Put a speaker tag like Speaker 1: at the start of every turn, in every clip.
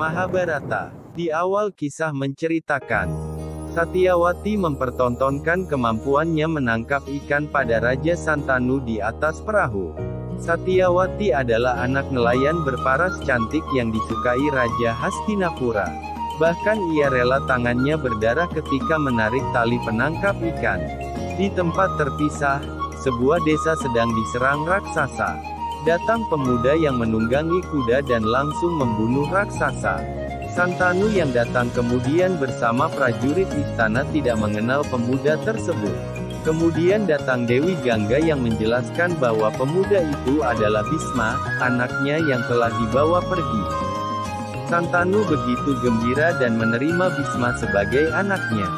Speaker 1: Mahabharata. Di awal kisah menceritakan, Satyawati mempertontonkan kemampuannya menangkap ikan pada Raja Santanu di atas perahu. Satyawati adalah anak nelayan berparas cantik yang disukai Raja Hastinapura. Bahkan ia rela tangannya berdarah ketika menarik tali penangkap ikan. Di tempat terpisah, sebuah desa sedang diserang raksasa. Datang pemuda yang menunggangi kuda dan langsung membunuh raksasa. Santanu yang datang kemudian bersama prajurit istana tidak mengenal pemuda tersebut. Kemudian datang Dewi Gangga yang menjelaskan bahwa pemuda itu adalah Bisma, anaknya yang telah dibawa pergi. Santanu begitu gembira dan menerima Bisma sebagai anaknya.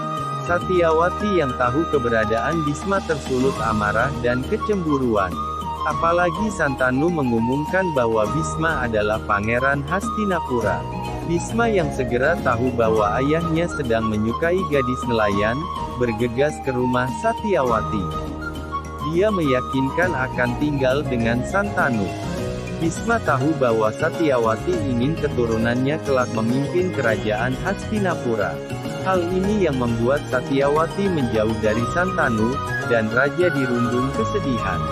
Speaker 1: Satyawati yang tahu keberadaan Bisma tersulut amarah dan kecemburuan. Apalagi Santanu mengumumkan bahwa Bisma adalah Pangeran Hastinapura. Bisma yang segera tahu bahwa ayahnya sedang menyukai gadis nelayan, bergegas ke rumah Satyawati. Dia meyakinkan akan tinggal dengan Santanu. Bisma tahu bahwa Satyawati ingin keturunannya kelak memimpin kerajaan Hastinapura. Hal ini yang membuat Satyawati menjauh dari Santanu, dan raja dirundung kesedihan.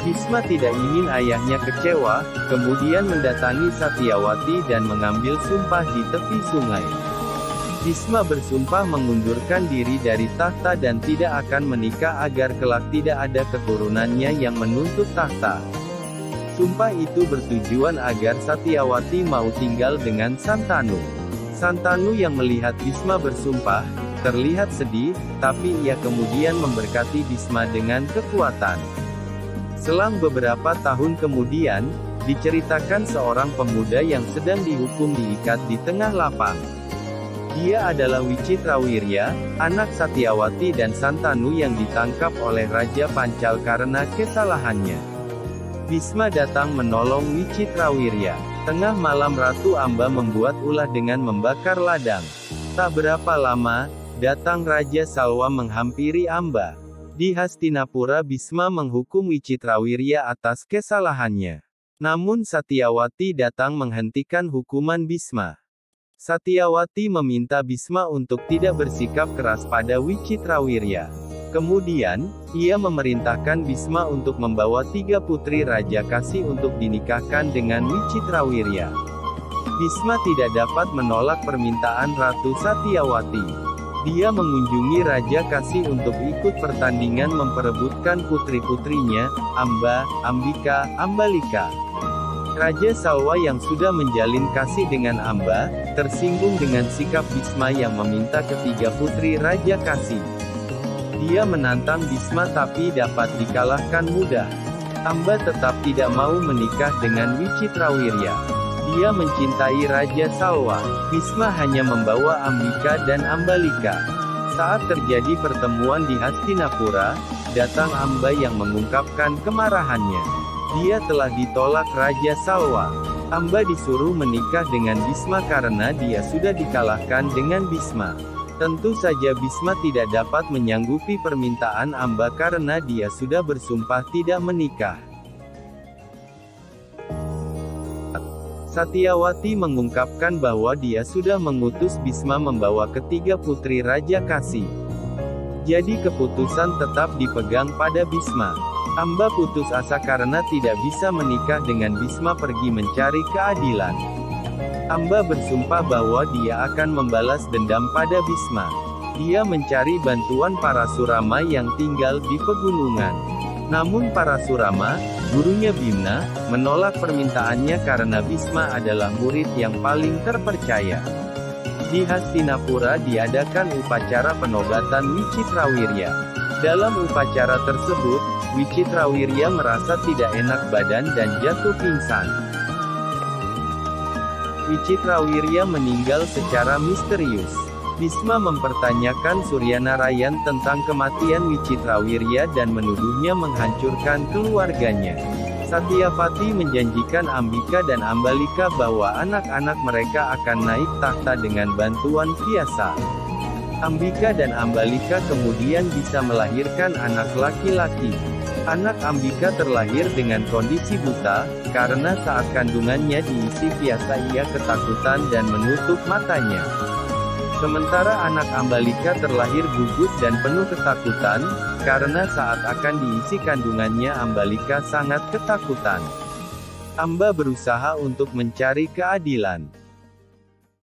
Speaker 1: Bisma tidak ingin ayahnya kecewa, kemudian mendatangi Satyawati dan mengambil sumpah di tepi sungai. Bisma bersumpah mengundurkan diri dari tahta dan tidak akan menikah agar kelak tidak ada keturunannya yang menuntut tahta. Sumpah itu bertujuan agar Satyawati mau tinggal dengan Santanu. Santanu yang melihat Bisma bersumpah, terlihat sedih, tapi ia kemudian memberkati Bisma dengan kekuatan. Selang beberapa tahun kemudian, diceritakan seorang pemuda yang sedang dihukum diikat di tengah lapang. Dia adalah Wicitrawirya, anak Satyawati dan Santanu yang ditangkap oleh Raja Pancal karena kesalahannya. Bisma datang menolong Wicitrawirya. Tengah malam Ratu Amba membuat ulah dengan membakar ladang. Tak berapa lama, datang Raja Salwa menghampiri Amba. Di Hastinapura Bisma menghukum Wicitrawirya atas kesalahannya. Namun Satyawati datang menghentikan hukuman Bisma. Satyawati meminta Bisma untuk tidak bersikap keras pada Wicitrawirya. Kemudian, ia memerintahkan Bisma untuk membawa 3 putri Raja Kasi untuk dinikahkan dengan Wicitrawirya. Bisma tidak dapat menolak permintaan Ratu Satyawati. Dia mengunjungi Raja Kasi untuk ikut pertandingan memperebutkan putri-putrinya, Amba, Ambika, Ambalika. Raja Salwa yang sudah menjalin kasih dengan Amba, tersinggung dengan sikap Bisma yang meminta ketiga putri Raja Kasi. Dia menantang Bisma tapi dapat dikalahkan mudah. Amba tetap tidak mau menikah dengan Wicitrawirya. Dia mencintai Raja Salwa. Bisma hanya membawa Ambika dan Ambalika. Saat terjadi pertemuan di Hastinapura, datang Amba yang mengungkapkan kemarahannya. Dia telah ditolak Raja Salwa. Amba disuruh menikah dengan Bisma karena dia sudah dikalahkan dengan Bisma. Tentu saja Bisma tidak dapat menyanggupi permintaan Amba karena dia sudah bersumpah tidak menikah. Satyawati mengungkapkan bahwa dia sudah mengutus Bisma membawa ketiga putri Raja Kasi. Jadi keputusan tetap dipegang pada Bisma. Amba putus asa karena tidak bisa menikah dengan Bisma pergi mencari keadilan. Amba bersumpah bahwa dia akan membalas dendam pada Bisma. Dia mencari bantuan para Surama yang tinggal di pegunungan. Namun para Surama, gurunya Bhimna, menolak permintaannya karena Bisma adalah murid yang paling terpercaya. Di Hastinapura diadakan upacara penobatan Wicitrawirya. Dalam upacara tersebut, Wicitrawirya merasa tidak enak badan dan jatuh pingsan. Wicitrawirya meninggal secara misterius. Bisma mempertanyakan Suryanarayan tentang kematian Wicitrawirya dan menuduhnya menghancurkan keluarganya. Satyawati menjanjikan Ambika dan Ambalika bahwa anak-anak mereka akan naik tahta dengan bantuan Vyasa. Ambika dan Ambalika kemudian bisa melahirkan anak laki-laki. Anak Ambika terlahir dengan kondisi buta, karena saat kandungannya diisi biasa ia ketakutan dan menutup matanya. Sementara anak Ambalika terlahir gugup dan penuh ketakutan, karena saat akan diisi kandungannya Ambalika sangat ketakutan. Amba berusaha untuk mencari keadilan.